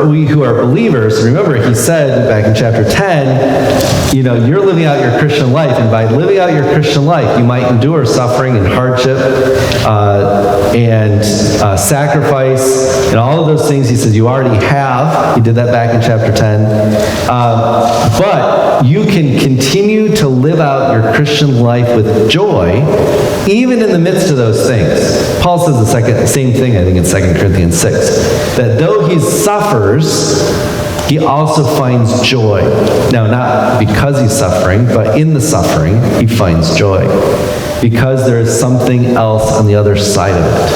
We who are believers, remember he said back in chapter 10, you're living out your Christian life, and by living out your Christian life, you might endure suffering and hardship and sacrifice and all of those things. He says you already have. He did that back in chapter 10. But you can continue to live out your Christian life with joy, even in the midst of those things. Paul says the same thing, I think, in 2 Corinthians 6, that though he suffers, he also finds joy. Now, not because he's suffering, but in the suffering, he finds joy. Because there is something else on the other side of it.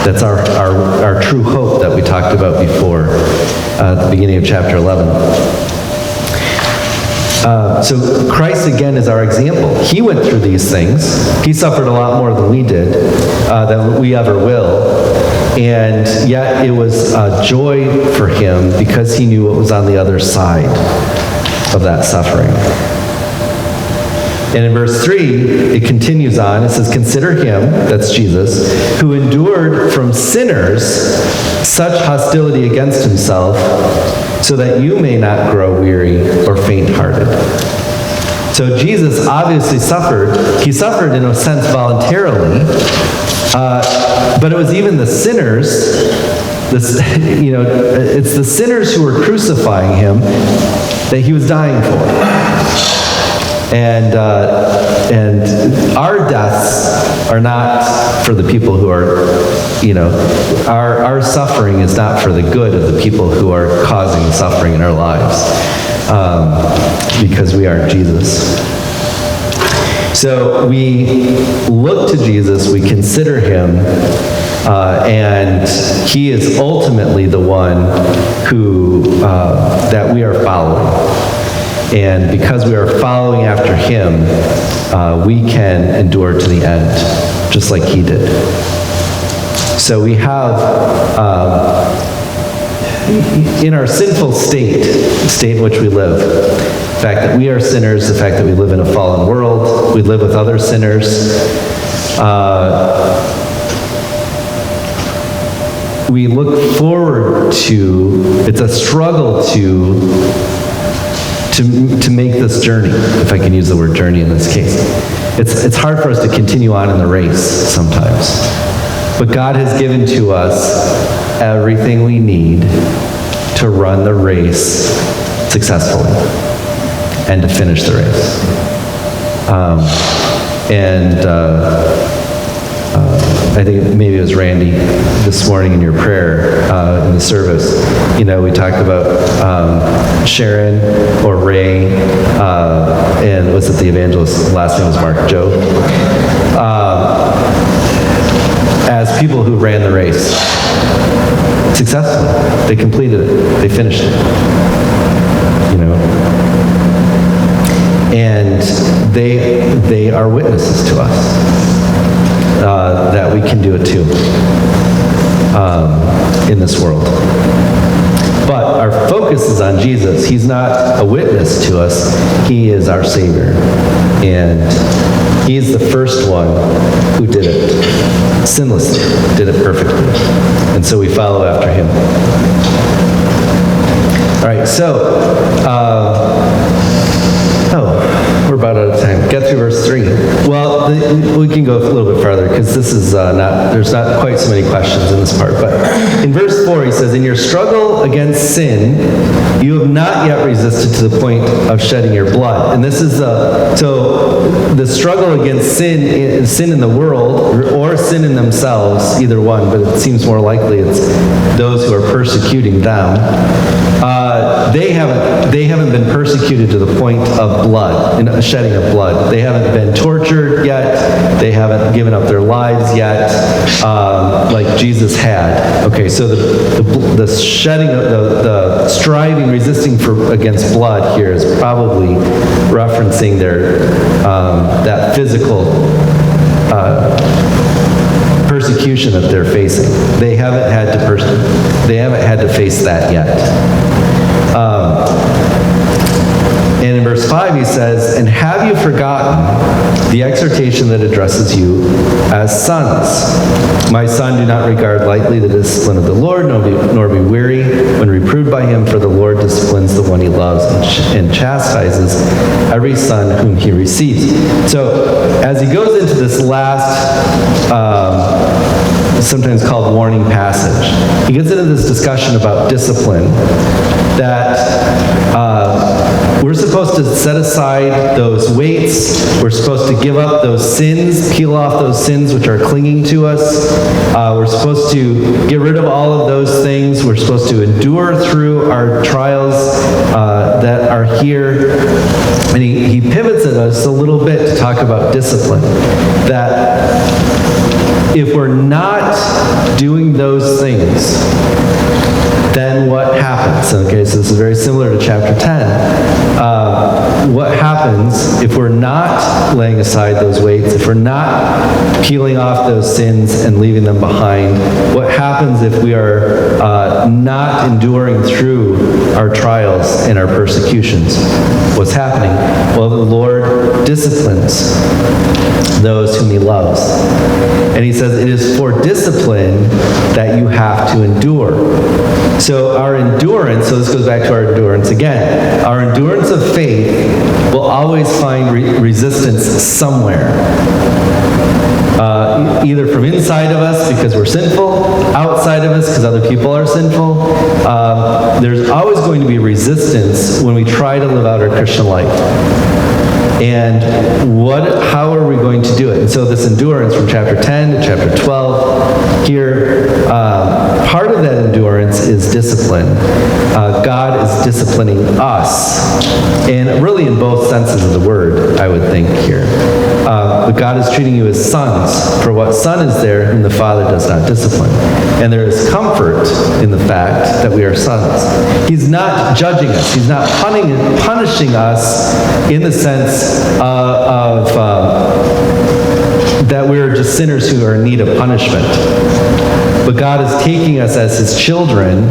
That's our true hope that we talked about before, at the beginning of chapter 11. So Christ, again, is our example. He went through these things. He suffered a lot more than we did, than we ever will. And yet it was joy for him because he knew what was on the other side of that suffering. And in verse 3, it continues on. It says, "Consider him," that's Jesus, "who endured from sinners such hostility against himself, so that you may not grow weary or faint-hearted." So Jesus obviously suffered. He suffered in a sense voluntarily, but it was even the sinners, it's the sinners who were crucifying him that he was dying for. And our deaths are not for the people who are, our suffering is not for the good of the people who are causing the suffering in our lives, because we aren't Jesus. So we look to Jesus, we consider him, and he is ultimately the one who that we are following. And because we are following after him, we can endure to the end, just like he did. So we have, in our sinful state in which we live, the fact that we are sinners, the fact that we live in a fallen world, we live with other sinners, we look forward to, it's a struggle to make this journey, if I can use the word journey in this case. It's hard for us to continue on in the race sometimes. But God has given to us everything we need to run the race successfully and to finish the race. I think maybe it was Randy this morning in your prayer in the service. We talked about Sharon or Ray, and was it the evangelist? Last name was Mark Joe. As people who ran the race successfully, they completed it, they finished it. And they are witnesses to us. That we can do it too in this world. But our focus is on Jesus. He's not a witness to us. He is our Savior. And he is the first one who did it sinlessly, did it perfectly. And so we follow after him. All right, so, we're about out of time. Get through verse 3. Well, we can go a little bit farther because this is there's not quite so many questions in this part. But in verse 4, he says, "In your struggle against sin, you have not yet resisted to the point of shedding your blood." And this is so the struggle against sin in the world or sin in themselves, either one, but it seems more likely it's those who are persecuting them. They haven't been persecuted to the point of blood, shedding of blood. They haven't been tortured yet. They haven't given up their lives yet, like Jesus had. Okay, so the shedding of the striving, resisting against blood here is probably referencing their that physical persecution that they're facing. They haven't had to face that yet. And in verse 5 he says, "And have you forgotten the exhortation that addresses you as sons? My son, do not regard lightly the discipline of the Lord, nor be weary when reproved by him, for the Lord disciplines the one he loves and chastises every son whom he receives." So as he goes into this last, sometimes called warning passage, he gets into this discussion about discipline, that we're supposed to set aside those weights. We're supposed to give up those sins, peel off those sins which are clinging to us. We're supposed to get rid of all of those things. We're supposed to endure through our trials that are here. And he pivots at us a little bit to talk about discipline. That if we're not doing those things, then what happens? Okay, so this is very similar to chapter 10. What happens if we're not laying aside those weights, if we're not peeling off those sins and leaving them behind? What happens if we are not enduring through our trials and our persecutions? What's happening? Well, the Lord disciplines those whom he loves. And he says it is for discipline that you have to endure. So our endurance, so this goes back to our endurance again, our endurance of faith will always find resistance somewhere. Either from inside of us because we're sinful, outside of us because other people are sinful. There's always going to be resistance when we try to live out our Christian life. And how are we going to do it? And so this endurance from chapter 10 to chapter 12 here, part of that endurance is discipline. God is disciplining us, and really in both senses of the word, I would think here. But God is treating you as sons, for what son is there whom the Father does not discipline? And there is comfort in the fact that we are sons. He's not judging us. He's not punishing us in the sense of that we're just sinners who are in need of punishment. But God is taking us as his children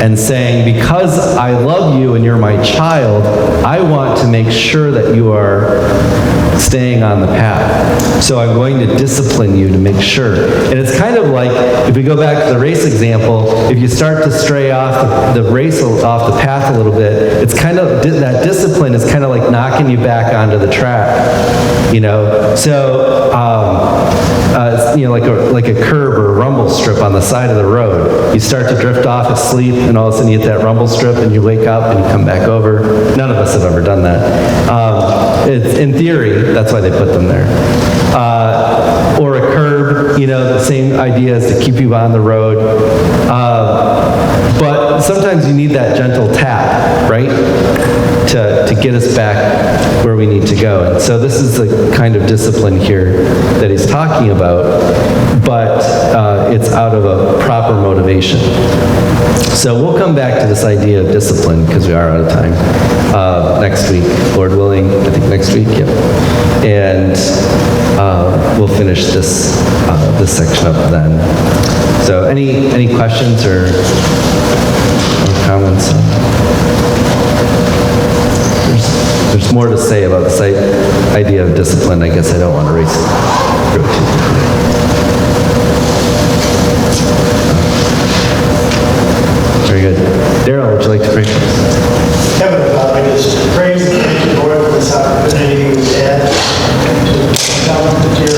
and saying, because I love you and you're my child, I want to make sure that you are staying on the path. So I'm going to discipline you to make sure. And it's kind of like, if we go back to the race example, if you start to stray off the race, off the path a little bit, it's kind of, that discipline is kind of like knocking you back onto the track, you know? So, you know, like a curb or a rumble strip on the side of the road. You start to drift off asleep, and all of a sudden you hit that rumble strip, and you wake up and you come back over. None of us have ever done that. It's, in theory, that's why they put them there. Or a curb, you know, the same idea is to keep you on the road. But sometimes you need that gentle tap, right? To get us back where we need to go. And so this is the kind of discipline here that he's talking about, but it's out of a proper motivation. So we'll come back to this idea of discipline, because we are out of time, next week, Lord willing. I think next week, yep. And we'll finish this section up then. So any questions or comments? There's more to say about this idea of discipline. I guess I don't want to race through it too quickly. Very good. Daryl, would you like to pray for us? Heavenly Father, I just praise and thank you, Lord, for this opportunity we had to come into your